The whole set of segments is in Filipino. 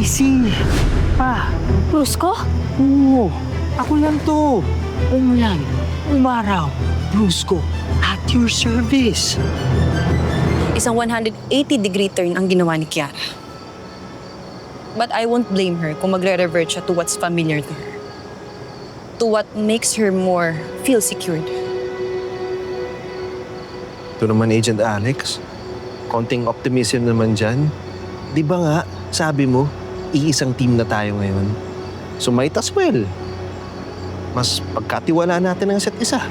I see. Pa, Brusco? oo. Ako lang to. Umulan, umaraw, Brusco, at your service. Isang 180-degree turn ang ginawa ni Kiara. But I won't blame her kung magre-revert siya to what's familiar to her. To what makes her more feel secured. Ito naman, Agent Alex. Konting optimism naman dyan. Di ba nga, sabi mo, iisang team na tayo ngayon. So might as well. Mas pagkatiwalaan natin ang isa't isa.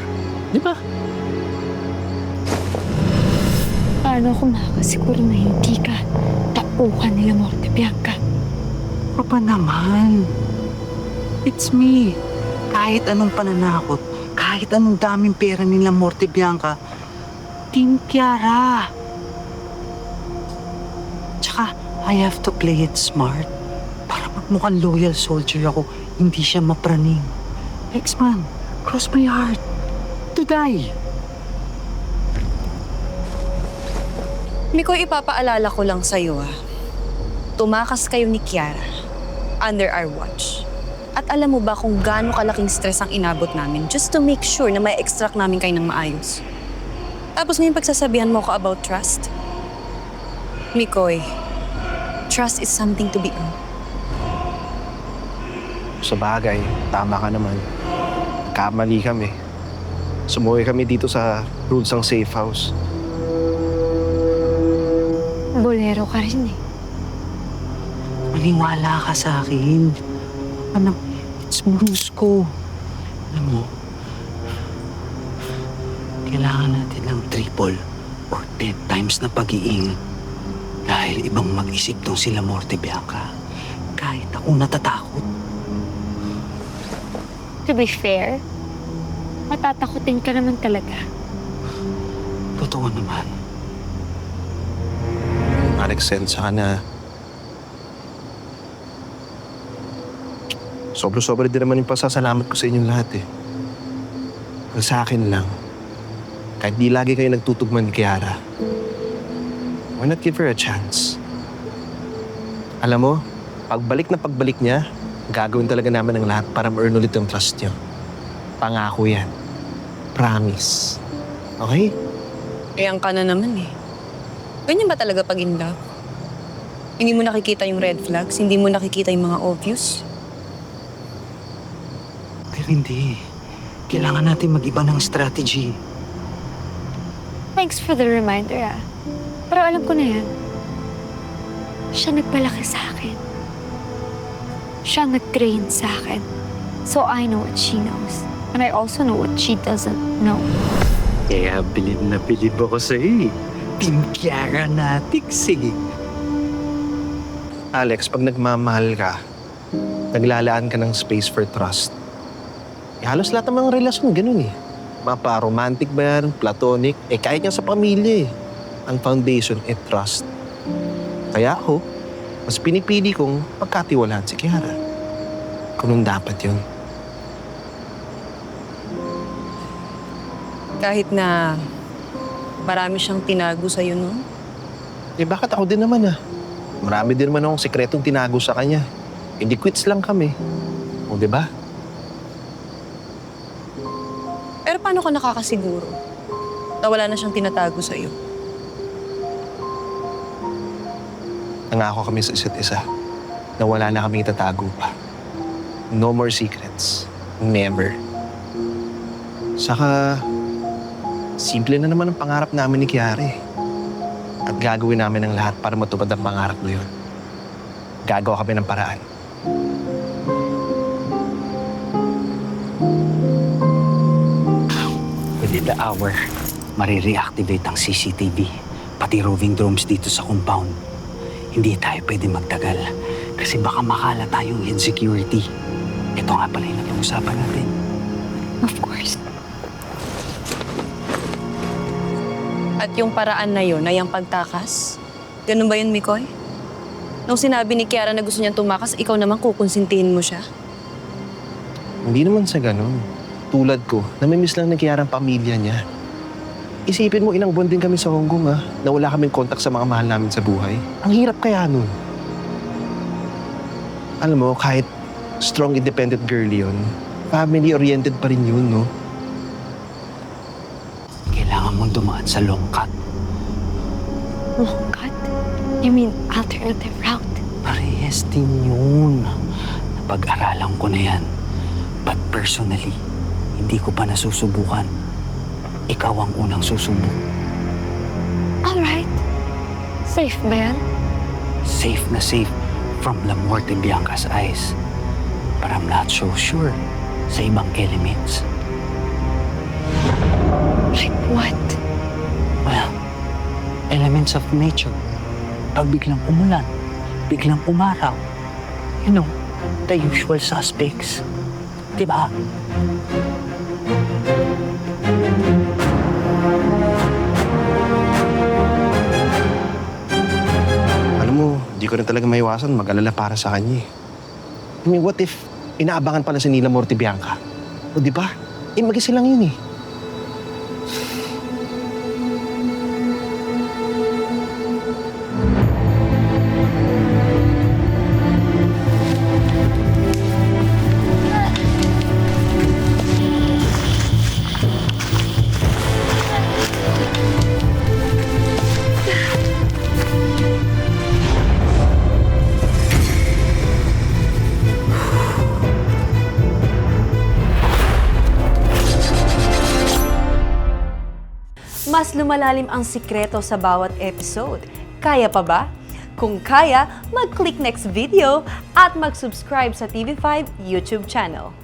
Di ba? Paano ako makakasiguro na hindi ka tauhan nila Morte Bianca? Papa naman. It's me. Kahit anong pananakot, kahit anong daming pera nila Morte Bianca, Team Kiara. Tsaka, I have to play it smart para magmukhang loyal soldier ako, hindi siya mapraning. X-Man, cross my heart to die. Mikoy, ipapaalala ko lang sa'yo tumakas kayo ni Kiara under our watch. At alam mo ba kung gaano kalaking stress ang inabot namin just to make sure na may extract namin kayo ng maayos? Tapos ngayon pagsasabihan mo ko about trust? Mikoy, trust is something to be earned. Sa bagay, tama ka naman. Kamali kami. Sumuwi kami dito sa rules ng safe house. Bolero ka rin eh. Maniwala ka sa akin. Ano, it's Brusco. Alam mo, kailangan natin ng triple or 10 times na pag-iingat. Dahil ibang mag-isip tong sila Morte Bianca. Kahit ako natatakot. To be fair, matatakotin ka naman talaga. Totoo naman. Alex, sensya ka na. Sobra-sobra din naman yung pasasalamat ko sa inyong lahat eh. Ang sa akin lang, kahit di lagi kayo nagtutugman ni Kiara, why not give her a chance? Alam mo, pagbalik niya, gagawin talaga namin ang lahat para ma-earn ulit yung trust niyo. Pangako yan. Promise. Okay? Ayan ka na naman eh. Ganyan ba talaga pag in love? Hindi mo nakikita yung red flags? Hindi mo nakikita yung mga obvious? Pero hindi. Kailangan natin mag-iba ng strategy. Thanks for the reminder Pero alam ko na yan. Siya nagpalaki sa akin. Siya nag-train sa akin. So I know what she knows. And I also know what she doesn't know. Kaya bilib na bilib ako sa'yo eh. Team Kiara Natix eh. Alex, pag nagmamahal ka, naglalaan ka ng space for trust. Halos lahat ng mga relasyon ganun eh. Mapa-romantic ba yan, platonic, kahit nga sa pamilya eh. Ang foundation trust. Kaya ako, mas pinipili kong pagkatiwalaan si Kiara. Kung nung dapat yun. Kahit na marami siyang tinago sa'yo noon? Bakit ako din naman Marami din naman akong sekretong tinago sa kanya. Hindi quits lang kami. O, di ba? Pero paano ka nakakasiguro na wala na siyang tinatago sa'yo? Nangako kami sa isa't isa na wala na kaming itatago pa. No more secrets. Never. Saka, simple na naman ang pangarap namin ni Kiara eh. At gagawin namin ang lahat para matupad ang pangarap na yun. Gagawa kami ng paraan. Within the hour, marireactivate ang CCTV, pati roving drones dito sa compound. Hindi tayo pwede magtagal kasi baka makala tayong insecurity. Ito nga pala yung nag-uusapan natin. Of course. At yung paraan na yun ay ang pagtakas? Ganun ba yun, Mikoy? Nung sinabi ni Kiara na gusto niyang tumakas, ikaw naman kukonsintihin mo siya? Hindi naman sa ganun. Tulad ko, namimiss lang ng Kiara ang pamilya niya. Isipin mo, ilang buwan din kami sa Hong Kong, na wala kaming kontak sa mga mahal namin sa buhay. Ang hirap kaya nun. Alam mo, kahit strong, independent girl yun, family-oriented pa rin yun, no? Kailangan mong dumaan sa long cut. Long cut? You mean alternative route? Parehas din yun. Napag-aralan ko na yan. But personally, hindi ko pa nasusubukan. Ikaw ang unang susubok. Alright. Safe ba yan? Safe na safe from La Muerte Bianca's eyes. But I'm not so sure sa ibang elements. Like what? Well, elements of nature. Pag biglang umulan, biglang umaraw. You know, the usual suspects. Diba? Alam mo, di ko rin talaga maiwasan mag-alala para sa kanya eh. I mean, what if inaabangan pala si Nila Morte Bianca? O di ba? Mag-isa lang yun eh. Mas lumalalim ang sikreto sa bawat episode. Kaya pa ba? Kung kaya, mag-click next video at mag-subscribe sa TV5 YouTube channel.